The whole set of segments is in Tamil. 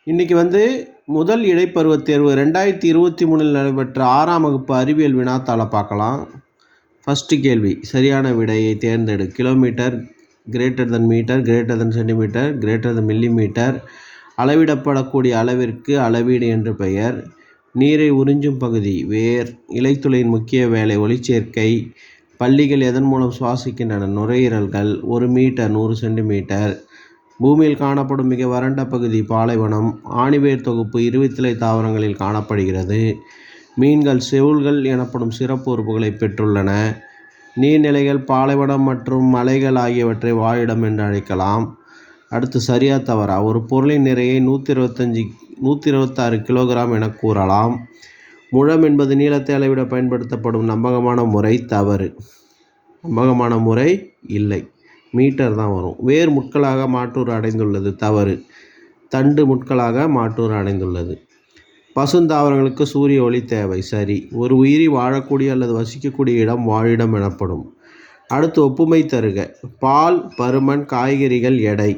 இன்றைக்கி முதல் இடைப்பருவத் தேர்வு 2023 நடைபெற்ற 6ஆம் வகுப்பு அறிவியல் வினாத்தாளை பார்க்கலாம். ஃபஸ்ட்டு கேள்வி, சரியான விடையை தேர்ந்தெடு. Kilometre greater than metre, greater than centimetre, greater than millimetre. அளவிடப்படக்கூடிய அளவிற்கு அளவீடு என்று பெயர். நீரை உறிஞ்சும் பகுதி வேர். இலைத்துளையின் முக்கிய வேலை ஒளிச்சேர்க்கை. பல்லிகள் எதன் மூலம் சுவாசிக்கின்றன? நுரையீரல்கள். 1 மீட்டர் 100 சென்டிமீட்டர். பூமியில் காணப்படும் மிக வறண்ட பகுதி பாலைவனம். ஆணிவேர் தொகுப்பு இருவித்திலை தாவரங்களில் காணப்படுகிறது. மீன்கள் செவுள்கள் எனப்படும் சிறப்பு உறுப்புகளை பெற்றுள்ளன. நீர்நிலைகள் பாலைவனம் மற்றும் மலைகள் ஆகியவற்றை வாழிடம் என்று அழைக்கலாம். அடுத்து சரியா தவறா? ஒரு பொருளின் நிறையை 126 கிலோகிராம் என கூறலாம். முழம் என்பது நீளத்தை அளவிட பயன்படுத்தப்படும் நம்பகமான முறை. தவறு. நம்பகமான முறை இல்லை, மீட்டர் தான் வரும். வேர் முட்களாக மாற்றூறு அடைந்துள்ளது. தவறு. தண்டு முட்களாக மாற்றூறு அடைந்துள்ளது. பசுந்தாவரங்களுக்கு சூரிய ஒளி தேவை. சரி. ஒரு உயிரி வாழக்கூடிய அல்லது வசிக்கக்கூடிய இடம் வாழிடம் எனப்படும். அடுத்து ஒப்புமை தருக. பால், பருமன், காய்கறிகள், எடை.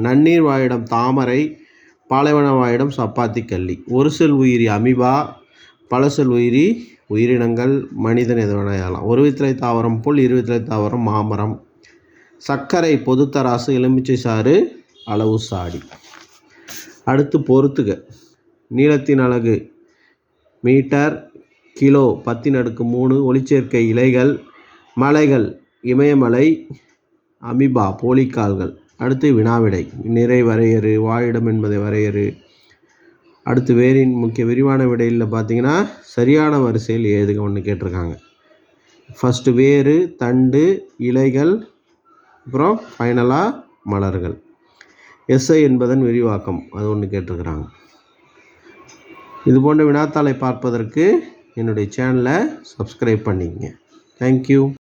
நன்னீர் வாழிடம் தாமரை, பாலைவன வாழிடம் சப்பாத்தி கள்ளி. ஒரு செல் உயிரி அமீபா, பல செல் உயிரி உயிரினங்கள் மனிதன் எதனால். ஒரு வித்திலை தாவரம் புல், இருவித்திலை தாவரம் மாமரம். சர்க்கரை பொதுத்தராசு, எலுமிச்சை சாறு அளவு சாடி. அடுத்து பொறுத்துக. நீளத்தின் அலகு மீட்டர், கிலோ 10^3, ஒளிச்சேர்க்கை இலைகள், மலைகள் இமயமலை, அமீபா போலிக்கால்கள். அடுத்து வினாவிடை. நிறை வரையறு, வாழிடம் என்பதை வரையறு. அடுத்து வேரின் முக்கிய விரிவான விடையில் பார்த்தீங்கன்னா சரியான வரிசையில் எழுதுக ஒன்று கேட்டிருக்காங்க. ஃபஸ்ட்டு வேறு, தண்டு, இலைகள், அப்புறம் ஃபைனலாக மலர்கள். எஸ்ஐ என்பதன் விரிவாக்கம் அது ஒன்று கேட்டிருக்கிறாங்க. இது போன்ற வினாத்தாளை பார்ப்பதற்கு என்னுடைய சேனலை சப்ஸ்கிரைப் பண்ணிக்கங்க. தேங்க்யூ.